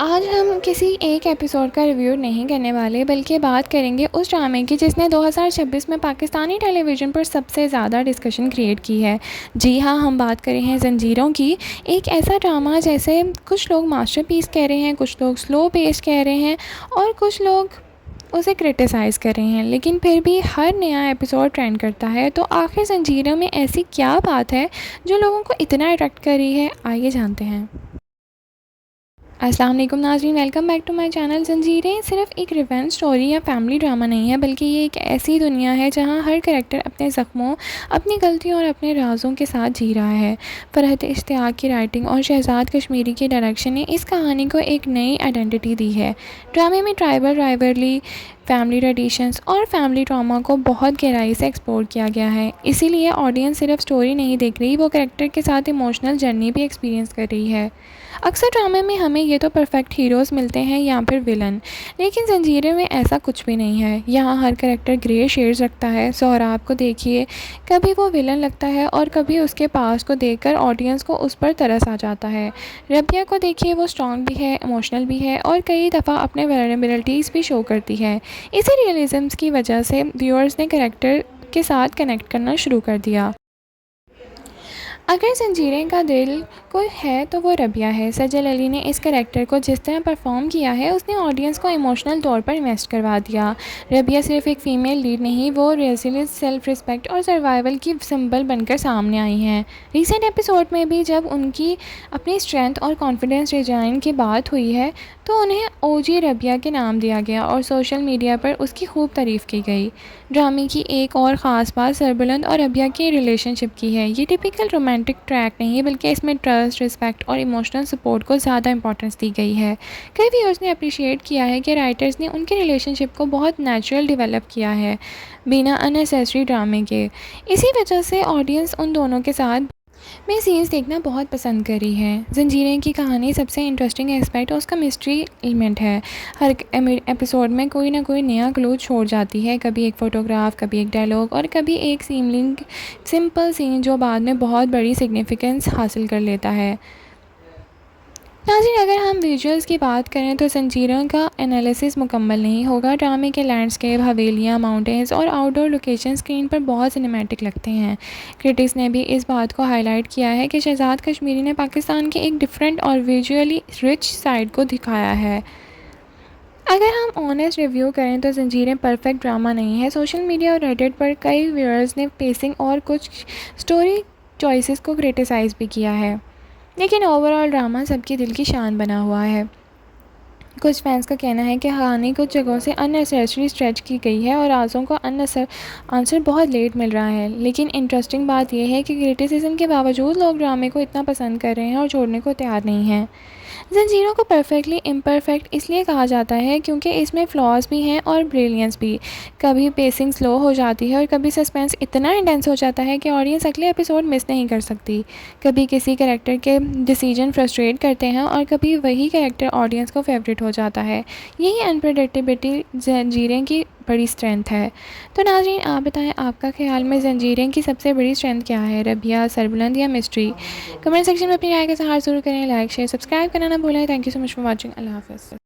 आज हम किसी एक एपिसोड का रिव्यू नहीं करने वाले बल्कि बात करेंगे उस ड्रामे की जिसने 2026 में पाकिस्तानी टेलीविज़न पर सबसे ज़्यादा डिस्कशन क्रिएट की है। जी हाँ, हम बात कर रहे हैं ज़ंजीरों की। एक ऐसा ड्रामा जैसे कुछ लोग मास्टरपीस कह रहे हैं, कुछ लोग स्लो पेस कह रहे हैं और कुछ लोग उसे क्रिटिसाइज़ कर रहे हैं, लेकिन फिर भी हर नया एपिसोड ट्रेंड करता है। तो आखिर ज़ंजीरों में ऐसी क्या बात है जो लोगों को इतना अट्रैक्ट कर रही है, आइए जानते हैं। अस्सलाम वालेकुम नाज़रीन, welcome back to my channel. ज़ंजीरें सिर्फ एक रिवेंज स्टोरी या फैमिली ड्रामा नहीं है, बल्कि ये एक ऐसी दुनिया है जहां हर करैक्टर अपने ज़ख्मों, अपनी गलतियों और अपने राज़ों के साथ जी रहा है। फरहत इश्तियाक की राइटिंग और शहजाद कश्मीरी की डायरेक्शन ने इस कहानी को एक नई आइडेंटिटी दी है। ड्रामे में ट्राइबल राइवलरी, फैमिली ट्रेडिशंस और फैमिली ट्रॉमा को बहुत गहराई से एक्सप्लोर किया गया है। इसीलिए ऑडियंस सिर्फ स्टोरी नहीं देख रही, वो करैक्टर के साथ इमोशनल जर्नी भी एक्सपीरियंस कर रही है। अक्सर ड्रामे में हमें ये तो परफेक्ट हीरोज़ मिलते हैं या फिर विलन, लेकिन ज़ंजीरें में ऐसा कुछ भी नहीं है। यहाँ हर करैक्टर ग्रे शेड्स रखता है। सोहराब को देखिए, कभी वो विलन लगता है और कभी उसके पास को देखकर ऑडियंस को उस पर तरस आ जाता है। रबिया को देखिए, वो स्ट्रॉन्ग भी है, इमोशनल भी है और कई दफ़ा अपने वल्नरेबिलिटीज़ भी शो करती है। इसी रियलिज़म्स की वजह से व्यूअर्स ने करैक्टर के साथ कनेक्ट करना शुरू कर दिया। अगर ज़ंजीरें का दिल कोई है तो वो रबिया है। सजल अली ने इस करैक्टर को जिस तरह परफॉर्म किया है, उसने ऑडियंस को इमोशनल तौर पर इन्वेस्ट करवा दिया। रबिया सिर्फ एक फ़ीमेल लीड नहीं, वो रेजिलियंस, सेल्फ रिस्पेक्ट और सर्वाइवल की सिंबल बनकर सामने आई हैं। रिसेंट एपिसोड में भी जब उनकी अपनी स्ट्रेंथ और कॉन्फिडेंस रिजाइन की बात हुई है, तो उन्हें ओजी रबिया के नाम दिया गया और सोशल मीडिया पर उसकी खूब तारीफ़ की गई। ड्रामे की एक और ख़ास बात सरबुलंद और रबिया की रिलेशनशिप की है। ये टिपिकल रोमांटिक ट्रैक नहीं है, बल्कि इसमें ट्रस्ट, रिस्पेक्ट और इमोशनल सपोर्ट को ज़्यादा इंपॉर्टेंस दी गई है। कई व्यूअर्स ने अप्रिशिएट किया है कि राइटर्स ने उनके रिलेशनशिप को बहुत नेचुरल डेवलप किया है, बिना अननेसेसरी ड्रामे के। इसी वजह से ऑडियंस उन दोनों के साथ मैं सीन्स देखना बहुत पसंद करी है। ज़ंजीरें की कहानी सबसे इंटरेस्टिंग एस्पेक्ट उसका मिस्ट्री एलिमेंट है। हर एपिसोड में कोई ना कोई नया क्लू छोड़ जाती है, कभी एक फ़ोटोग्राफ, कभी एक डायलॉग और कभी एक सिंपल सीन जो बाद में बहुत बड़ी सिग्निफिकेंस हासिल कर लेता है। नाज़रीन, अगर हम विजुअल्स की बात करें तो ज़ंजीरों का एनालिसिस मुकम्मल नहीं होगा। ड्रामे के लैंडस्केप, हवेलियाँ, माउंटेन्स और आउटडोर लोकेशन स्क्रीन पर बहुत सिनेमैटिक लगते हैं। क्रिटिक्स ने भी इस बात को हाईलाइट किया है कि शहजाद कश्मीरी ने पाकिस्तान की एक डिफरेंट और विजुअली रिच साइड को दिखाया है। अगर हम ऑनेस्ट रिव्यू करें तो ज़ंजीरें परफेक्ट ड्रामा नहीं है। सोशल मीडिया और रेडिट पर कई व्यूअर्स ने पेसिंग और कुछ स्टोरी चॉइसेस को क्रिटिसाइज़ भी किया है, लेकिन ओवरऑल ड्रामा सबके दिल की शान बना हुआ है। कुछ फैंस का कहना है कि कहानी कुछ जगहों से अननेसेसरी स्ट्रेच की गई है और राज़ों को आंसर बहुत लेट मिल रहा है। लेकिन इंटरेस्टिंग बात यह है कि क्रिटिसिज्म के बावजूद लोग ड्रामे को इतना पसंद कर रहे हैं और छोड़ने को तैयार नहीं हैं। ज़ंजीरों को परफेक्टली इम्परफेक्ट इसलिए कहा जाता है क्योंकि इसमें फ्लॉज भी हैं और ब्रिलियंस भी। कभी पेसिंग स्लो हो जाती है और कभी सस्पेंस इतना इंटेंस हो जाता है कि ऑडियंस अगले एपिसोड मिस नहीं कर सकती। कभी किसी कैरेक्टर के डिसीजन फ्रस्ट्रेट करते हैं और कभी वही कैरेक्टर ऑडियंस को फेवरेट हो जाता है। यही अनप्रेडिक्टेबिलिटी ज़ंजीरें की बड़ी स्ट्रेंथ है। तो नाज़रीन, आप बताएं, आपका ख्याल में ज़ंजीरें की सबसे बड़ी स्ट्रेंथ क्या है? रबिया, सरबुलंद या मिस्ट्री? कमेंट सेक्शन में अपनी राय का इज़हार ज़रूर करें। लाइक, शेयर, सब्सक्राइब करना ना भूलें। Thank you so much for watching. अल्लाह हाफ़िज़।